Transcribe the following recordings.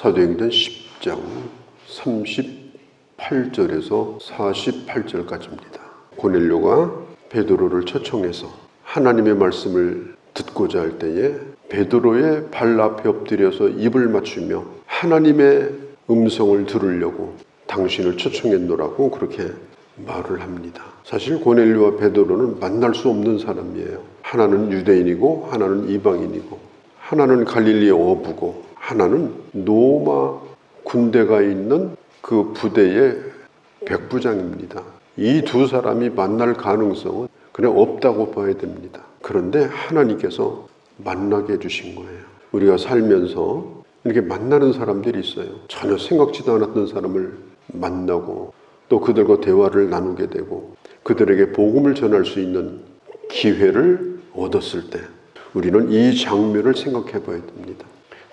사도행전 10장 38절에서 48절까지입니다. 고넬료가 베드로를 초청해서 하나님의 말씀을 듣고자 할 때에 베드로의 발 앞에 엎드려서 입을 맞추며 하나님의 음성을 들으려고 당신을 초청했노라고 그렇게 말을 합니다. 사실 고넬료와 베드로는 만날 수 없는 사람이에요. 하나는 유대인이고 하나는 이방인이고 하나는 갈릴리의 어부고 하나는 로마 군대가 있는 그 부대의 백부장입니다. 이 두 사람이 만날 가능성은 그냥 없다고 봐야 됩니다. 그런데 하나님께서 만나게 해주신 거예요. 우리가 살면서 이렇게 만나는 사람들이 있어요. 전혀 생각지도 않았던 사람을 만나고 또 그들과 대화를 나누게 되고 그들에게 복음을 전할 수 있는 기회를 얻었을 때 우리는 이 장면을 생각해 봐야 됩니다.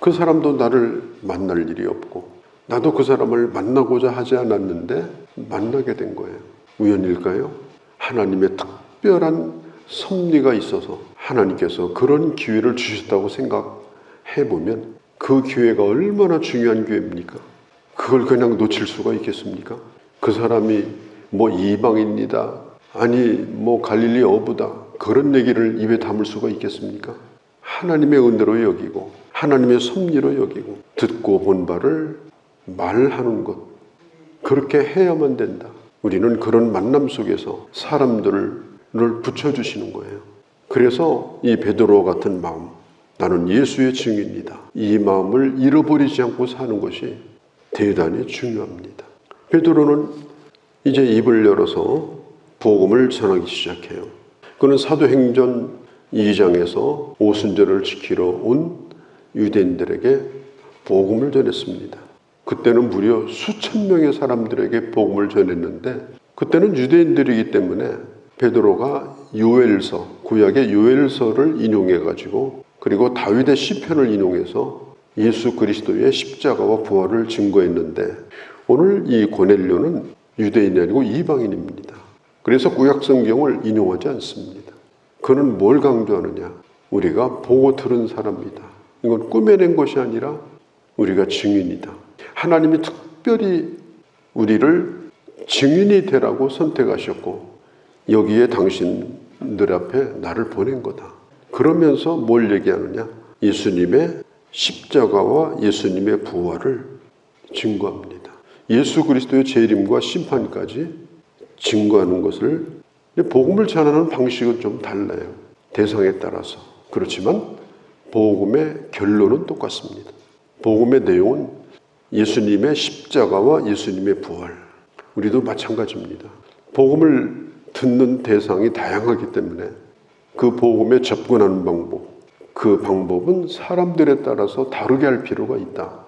그 사람도 나를 만날 일이 없고 나도 그 사람을 만나고자 하지 않았는데 만나게 된 거예요. 우연일까요? 하나님의 특별한 섭리가 있어서 하나님께서 그런 기회를 주셨다고 생각해 보면 그 기회가 얼마나 중요한 기회입니까? 그걸 그냥 놓칠 수가 있겠습니까? 그 사람이 뭐 이방인이다, 아니 뭐 갈릴리 어부다, 그런 얘기를 입에 담을 수가 있겠습니까? 하나님의 은혜로 여기고 하나님의 섭리로 여기고 듣고 본 바를 말하는 것, 그렇게 해야만 된다. 우리는 그런 만남 속에서 사람들을 붙여주시는 거예요. 그래서 이 베드로 같은 마음, 나는 예수의 증인이다, 이 마음을 잃어버리지 않고 사는 것이 대단히 중요합니다. 베드로는 이제 입을 열어서 복음을 전하기 시작해요. 그는 사도행전 2장에서 오순절을 지키러 온 유대인들에게 복음을 전했습니다. 그때는 무려 수천 명의 사람들에게 복음을 전했는데 그때는 유대인들이기 때문에 베드로가 요엘서, 구약의 요엘서를 인용해가지고 그리고 다윗의 시편을 인용해서 예수 그리스도의 십자가와 부활을 증거했는데 오늘 이 고넬료는 유대인이 아니고 이방인입니다. 그래서 구약 성경을 인용하지 않습니다. 그는 뭘 강조하느냐? 우리가 보고 들은 사람이다. 이건 꾸며낸 것이 아니라 우리가 증인이다. 하나님이 특별히 우리를 증인이 되라고 선택하셨고 여기에 당신들 앞에 나를 보낸 거다. 그러면서 뭘 얘기하느냐? 예수님의 십자가와 예수님의 부활을 증거합니다. 예수 그리스도의 재림과 심판까지 증거하는 것을, 복음을 전하는 방식은 좀 달라요. 대상에 따라서. 그렇지만 복음의 결론은 똑같습니다. 복음의 내용은 예수님의 십자가와 예수님의 부활. 우리도 마찬가지입니다. 복음을 듣는 대상이 다양하기 때문에 그 복음에 접근하는 방법, 그 방법은 사람들에 따라서 다르게 할 필요가 있다.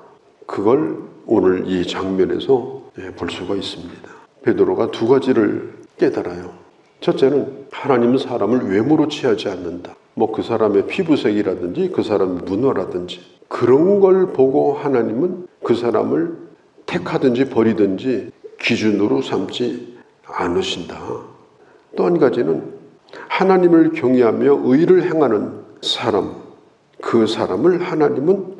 그걸 오늘 이 장면에서 볼 수가 있습니다. 베드로가 두 가지를 깨달아요. 첫째는 하나님은 사람을 외모로 취하지 않는다. 뭐 그 사람의 피부색이라든지 그 사람의 문화라든지 그런 걸 보고 하나님은 그 사람을 택하든지 버리든지 기준으로 삼지 않으신다. 또 한 가지는 하나님을 경외하며 의를 행하는 사람, 그 사람을 하나님은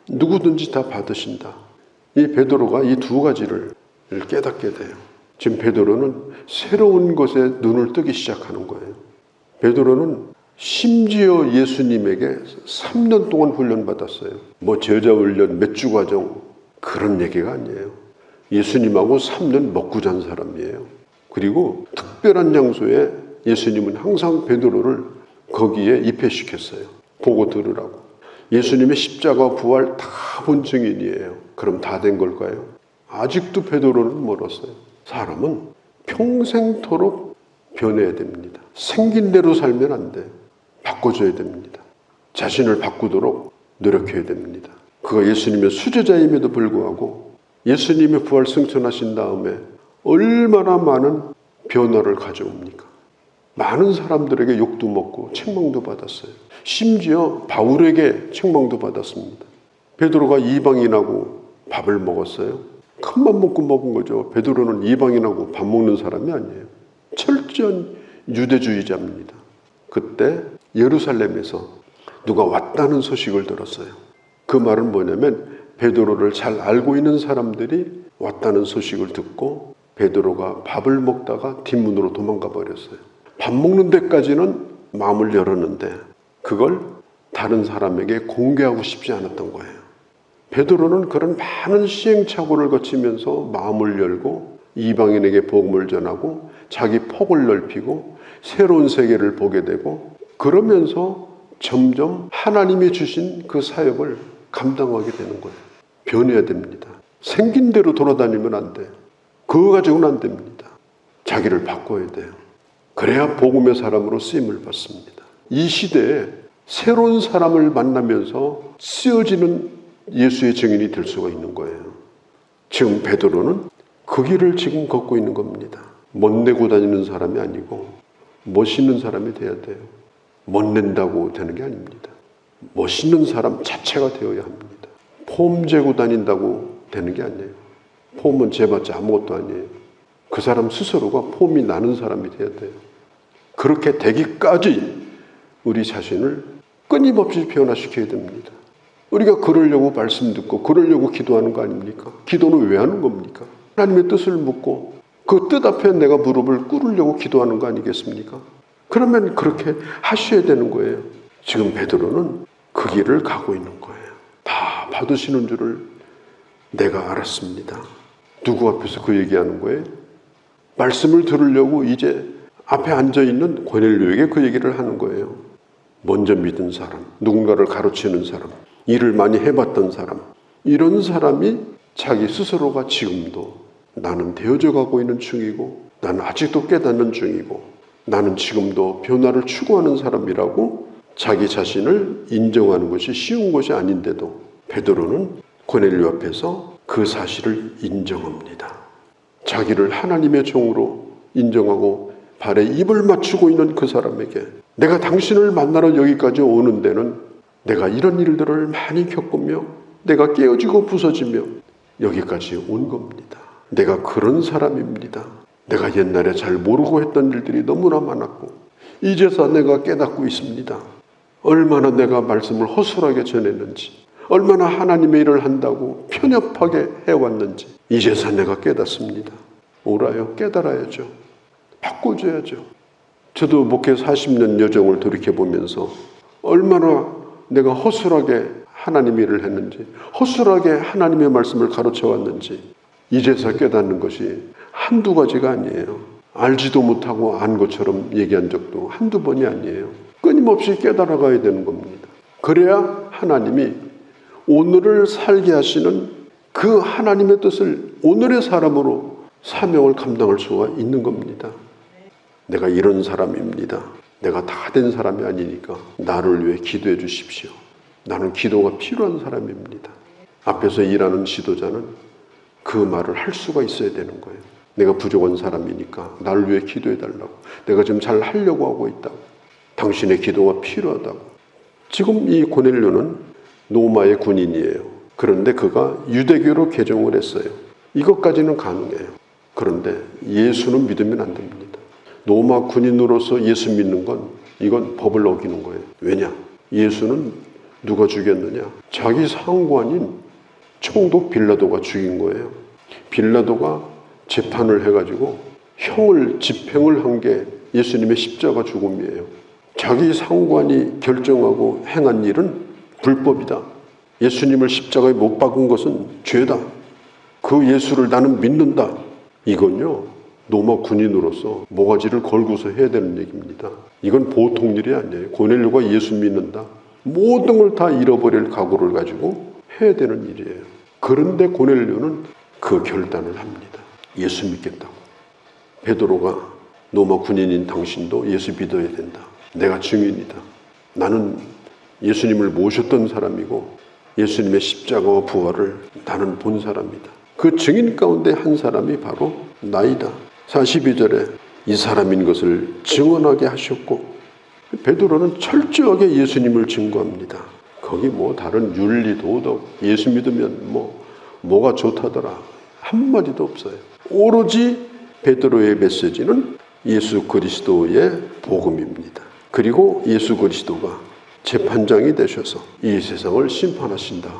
누구든지 다 받으신다. 이 베드로가 이 두 가지를 깨닫게 돼요. 지금 베드로는 새로운 것에 눈을 뜨기 시작하는 거예요. 베드로는 심지어 예수님에게 3년 동안 훈련받았어요. 뭐 제자 훈련 몇 주 과정 그런 얘기가 아니에요. 예수님하고 3년 먹고 잔 사람이에요. 그리고 특별한 장소에 예수님은 항상 베드로를 거기에 입회시켰어요. 보고 들으라고. 예수님의 십자가 부활 다 본 증인이에요. 그럼 다 된 걸까요? 아직도 베드로는 멀었어요. 사람은 평생토록 변해야 됩니다. 생긴 대로 살면 안 돼. 바꿔줘야 됩니다. 자신을 바꾸도록 노력해야 됩니다. 그가 예수님의 수제자임에도 불구하고 예수님의 부활 승천하신 다음에 얼마나 많은 변화를 가져옵니까? 많은 사람들에게 욕도 먹고 책망도 받았어요. 심지어 바울에게 책망도 받았습니다. 베드로가 이방인하고 밥을 먹었어요. 큰맘 먹고 먹은 거죠. 베드로는 이방인하고 밥 먹는 사람이 아니에요. 철저한 유대주의자입니다. 그때 예루살렘에서 누가 왔다는 소식을 들었어요. 그 말은 뭐냐면 베드로를 잘 알고 있는 사람들이 왔다는 소식을 듣고 베드로가 밥을 먹다가 뒷문으로 도망가 버렸어요. 밥 먹는 데까지는 마음을 열었는데 그걸 다른 사람에게 공개하고 싶지 않았던 거예요. 베드로는 그런 많은 시행착오를 거치면서 마음을 열고 이방인에게 복음을 전하고 자기 폭을 넓히고 새로운 세계를 보게 되고 그러면서 점점 하나님이 주신 그 사역을 감당하게 되는 거예요. 변해야 됩니다. 생긴 대로 돌아다니면 안 돼요. 그거 가지고는 안 됩니다. 자기를 바꿔야 돼요. 그래야 복음의 사람으로 쓰임을 받습니다. 이 시대에 새로운 사람을 만나면서 쓰여지는 예수의 증인이 될 수가 있는 거예요. 지금 베드로는 그 길을 지금 걷고 있는 겁니다. 멋내고 다니는 사람이 아니고 멋있는 사람이 돼야 돼요. 멋낸다고 되는 게 아닙니다. 멋있는 사람 자체가 되어야 합니다. 폼 재고 다닌다고 되는 게 아니에요. 폼은 재봤자 아무것도 아니에요. 그 사람 스스로가 폼이 나는 사람이 돼야 돼요. 그렇게 되기까지 우리 자신을 끊임없이 변화시켜야 됩니다. 우리가 그러려고 말씀 듣고 그러려고 기도하는 거 아닙니까? 기도는 왜 하는 겁니까? 하나님의 뜻을 묻고 그 뜻 앞에 내가 무릎을 꿇으려고 기도하는 거 아니겠습니까? 그러면 그렇게 하셔야 되는 거예요. 지금 베드로는 그 길을 가고 있는 거예요. 다 받으시는 줄을 내가 알았습니다. 누구 앞에서 그 얘기하는 거예요? 말씀을 들으려고 이제 앞에 앉아있는 고넬료에게 그 얘기를 하는 거예요. 먼저 믿은 사람, 누군가를 가르치는 사람, 일을 많이 해봤던 사람, 이런 사람이 자기 스스로가 지금도 나는 되어져 가고 있는 중이고 나는 아직도 깨닫는 중이고 나는 지금도 변화를 추구하는 사람이라고 자기 자신을 인정하는 것이 쉬운 것이 아닌데도 베드로는 고넬료 앞에서 그 사실을 인정합니다. 자기를 하나님의 종으로 인정하고 발에 입을 맞추고 있는 그 사람에게 내가 당신을 만나러 여기까지 오는 데는 내가 이런 일들을 많이 겪으며 내가 깨어지고 부서지며 여기까지 온 겁니다. 내가 그런 사람입니다. 내가 옛날에 잘 모르고 했던 일들이 너무나 많았고 이제서 내가 깨닫고 있습니다. 얼마나 내가 말씀을 허술하게 전했는지 얼마나 하나님의 일을 한다고 편협하게 해왔는지 이제서 내가 깨닫습니다. 오라요. 깨달아야죠. 바꿔줘야죠. 저도 목회 40년 여정을 돌이켜보면서 얼마나 내가 허술하게 하나님의 일을 했는지 허술하게 하나님의 말씀을 가르쳐왔는지 이제서 깨닫는 것이 한두 가지가 아니에요. 알지도 못하고 안 것처럼 얘기한 적도 한두 번이 아니에요. 끊임없이 깨달아가야 되는 겁니다. 그래야 하나님이 오늘을 살게 하시는 그 하나님의 뜻을 오늘의 사람으로 사명을 감당할 수가 있는 겁니다. 내가 이런 사람입니다. 내가 다 된 사람이 아니니까 나를 위해 기도해 주십시오. 나는 기도가 필요한 사람입니다. 앞에서 일하는 지도자는 그 말을 할 수가 있어야 되는 거예요. 내가 부족한 사람이니까 나를 위해 기도해 달라고. 내가 지금 잘 하려고 하고 있다고. 당신의 기도가 필요하다고. 지금 이 고넬료는 로마의 군인이에요. 그런데 그가 유대교로 개종을 했어요. 이것까지는 가능해요. 그런데 예수는 믿으면 안 됩니다. 로마 군인으로서 예수 믿는 건 이건 법을 어기는 거예요. 왜냐? 예수는 누가 죽였느냐? 자기 상관인 총독 빌라도가 죽인 거예요. 빌라도가 재판을 해가지고 집행을 한 게 예수님의 십자가 죽음이에요. 자기 상관이 결정하고 행한 일은 불법이다. 예수님을 십자가에 못 박은 것은 죄다. 그 예수를 나는 믿는다. 이건요, 로마 군인으로서 모가지를 걸고서 해야 되는 얘기입니다. 이건 보통 일이 아니에요. 고넬료가 예수 믿는다. 모든 걸 다 잃어버릴 각오를 가지고 해야 되는 일이에요. 그런데 고넬료는 그 결단을 합니다. 예수 믿겠다고. 베드로가 로마 군인인 당신도 예수 믿어야 된다. 내가 증인이다. 나는 예수님을 모셨던 사람이고 예수님의 십자가와 부활을 나는 본 사람이다. 그 증인 가운데 한 사람이 바로 나이다. 42절에 이 사람인 것을 증언하게 하셨고 베드로는 철저하게 예수님을 증거합니다. 거기 뭐 다른 윤리, 도덕, 예수 믿으면 뭐가 좋다더라. 한마디도 없어요. 오로지 베드로의 메시지는 예수 그리스도의 복음입니다. 그리고 예수 그리스도가 재판장이 되셔서 이 세상을 심판하신다.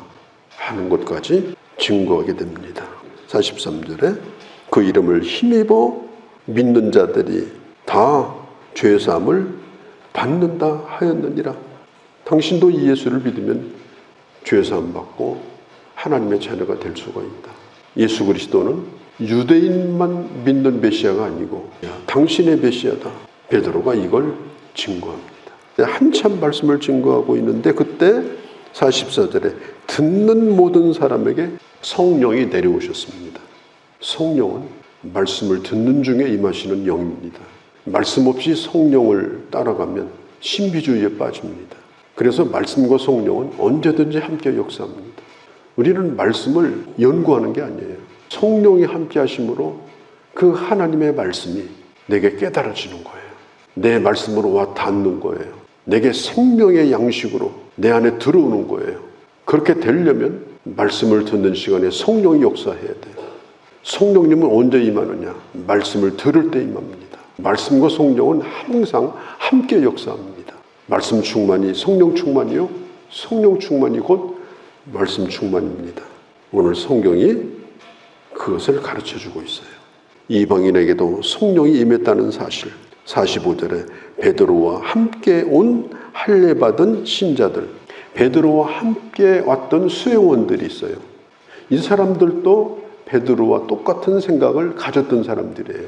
하는 것까지 증거하게 됩니다. 43절에 그 이름을 힘입어 믿는 자들이 다 죄사함을 받는다 하였느니라. 당신도 이 예수를 믿으면 죄사함 받고 하나님의 자녀가 될 수가 있다. 예수 그리스도는 유대인만 믿는 메시아가 아니고 당신의 메시아다. 베드로가 이걸 증거합니다. 한참 말씀을 증거하고 있는데 그때 44절에 듣는 모든 사람에게 성령이 내려오셨습니다. 성령은 말씀을 듣는 중에 임하시는 영입니다. 말씀 없이 성령을 따라가면 신비주의에 빠집니다. 그래서 말씀과 성령은 언제든지 함께 역사합니다. 우리는 말씀을 연구하는 게 아니에요. 성령이 함께 하심으로 그 하나님의 말씀이 내게 깨달아지는 거예요. 내 말씀으로 와 닿는 거예요. 내게 생명의 양식으로 내 안에 들어오는 거예요. 그렇게 되려면 말씀을 듣는 시간에 성령이 역사해야 돼요. 성령님은 언제 임하느냐? 말씀을 들을 때 임합니다. 말씀과 성령은 항상 함께 역사합니다. 말씀 충만이 성령 충만이요? 성령 충만이 곧 말씀 충만입니다. 오늘 성경이 그것을 가르쳐주고 있어요. 이방인에게도 성령이 임했다는 사실. 45절에 베드로와 함께 온 할례받은 신자들, 베드로와 함께 왔던 수행원들이 있어요. 이 사람들도 베드로와 똑같은 생각을 가졌던 사람들이에요.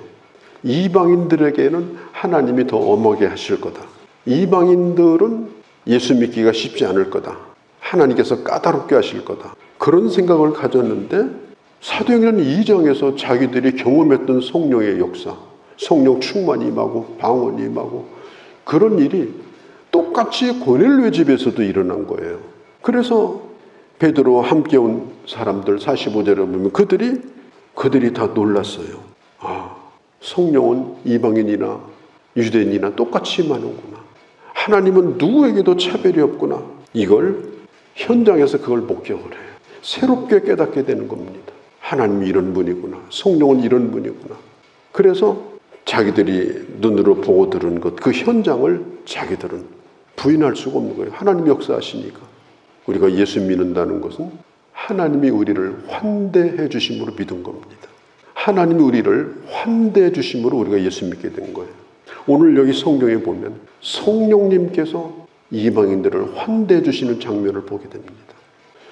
이방인들에게는 하나님이 더 엄하게 하실 거다. 이방인들은 예수 믿기가 쉽지 않을 거다. 하나님께서 까다롭게 하실 거다. 그런 생각을 가졌는데 사도행전 2장에서 자기들이 경험했던 성령의 역사, 성령 충만이 임하고 방언이 임하고 그런 일이 똑같이 고넬료의 집에서도 일어난 거예요. 그래서 베드로와 함께 온 사람들 45절에 보면 그들이 다 놀랐어요. 아, 성령은 이방인이나 유대인이나 똑같이 임하는구나. 하나님은 누구에게도 차별이 없구나. 이걸 현장에서 그걸 목격을 해요. 새롭게 깨닫게 되는 겁니다. 하나님이 이런 분이구나. 성령은 이런 분이구나. 그래서 자기들이 눈으로 보고 들은 것, 그 현장을 자기들은 부인할 수가 없는 거예요. 하나님 역사하시니까. 우리가 예수 믿는다는 것은 하나님이 우리를 환대해 주심으로 믿은 겁니다. 하나님이 우리를 환대해 주심으로 우리가 예수 믿게 된 거예요. 오늘 여기 성경에 보면 성령님께서 이방인들을 환대해 주시는 장면을 보게 됩니다.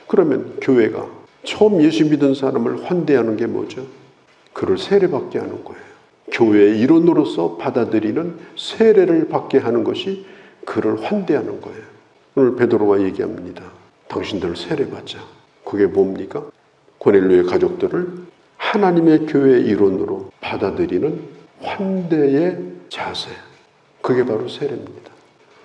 그러면 교회가 처음 예수 믿은 사람을 환대하는 게 뭐죠? 그를 세례받게 하는 거예요. 교회의 일원으로서 받아들이는 세례를 받게 하는 것이 그를 환대하는 거예요. 오늘 베드로가 얘기합니다. 당신들 세례받자. 그게 뭡니까? 고넬료의 가족들을 하나님의 교회의 일원으로 받아들이는 환대의 자세. 그게 바로 세례입니다.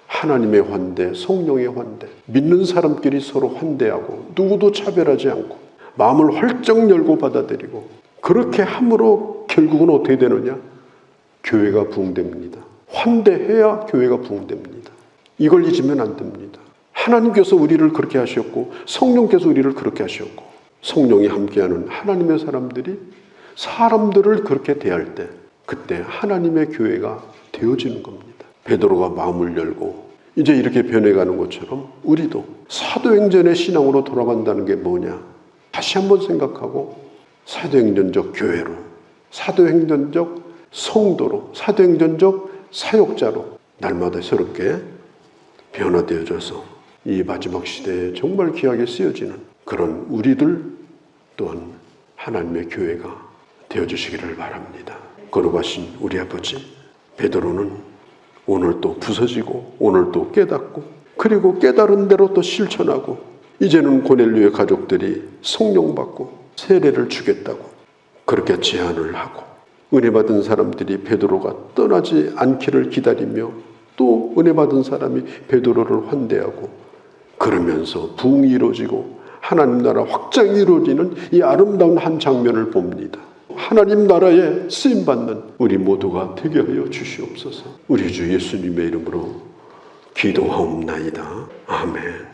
하나님의 환대, 성령의 환대. 믿는 사람끼리 서로 환대하고 누구도 차별하지 않고 마음을 활짝 열고 받아들이고 그렇게 함으로 결국은 어떻게 되느냐? 교회가 부흥됩니다. 환대해야 교회가 부흥됩니다. 이걸 잊으면 안 됩니다. 하나님께서 우리를 그렇게 하셨고 성령께서 우리를 그렇게 하셨고 성령이 함께하는 하나님의 사람들이 사람들을 그렇게 대할 때 그때 하나님의 교회가 되어지는 겁니다. 베드로가 마음을 열고 이제 이렇게 변해가는 것처럼 우리도 사도행전의 신앙으로 돌아간다는 게 뭐냐? 다시 한번 생각하고 사도행전적 교회로, 사도행전적 성도로, 사도행전적 사역자로 날마다 새롭게 변화되어져서 이 마지막 시대에 정말 귀하게 쓰여지는 그런 우리들 또한 하나님의 교회가 되어주시기를 바랍니다. 거룩하신 우리 아버지, 베드로는 오늘 또 부서지고 오늘 또 깨닫고 그리고 깨달은 대로 또 실천하고 이제는 고넬료의 가족들이 성령 받고 세례를 주겠다고 그렇게 제안을 하고 은혜 받은 사람들이 베드로가 떠나지 않기를 기다리며 또 은혜 받은 사람이 베드로를 환대하고 그러면서 부흥이 이루어지고 하나님 나라 확장이 이루어지는 이 아름다운 한 장면을 봅니다. 하나님 나라에 쓰임받는 우리 모두가 되게 하여 주시옵소서. 우리 주 예수님의 이름으로 기도하옵나이다. 아멘.